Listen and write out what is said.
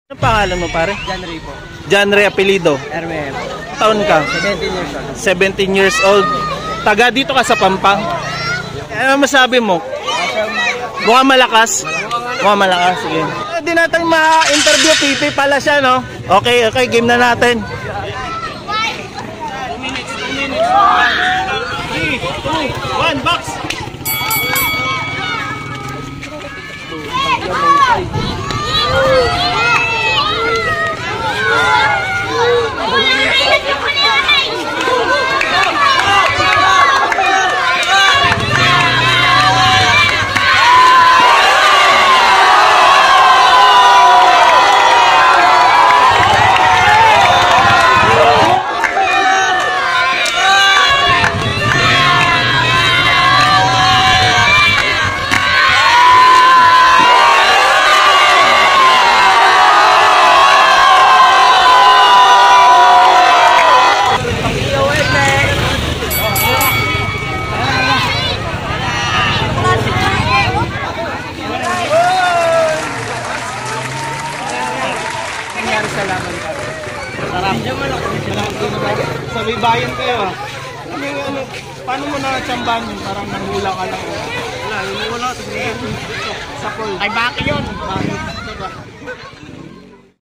Ano pangalan mo pare? John Ray po. John Ray apelido. RMM. Taon ka? 17 years old. 17 years old. Taga dito ka sa Pampang. Ano masabi mo? Mukhang malakas. Mukhang malakas. Sige. Hindi natin ma-interview. Pipi pala siya, no? Okay, okay. Game na natin. 2 minutes. 3, 2, 1, box! Sabi bayan kayo ah. Ano, paano mo na-chambahan yun? Parang nanghula ka lang. Wala, sa pool. Ay, baki yun. Bakit? Diba?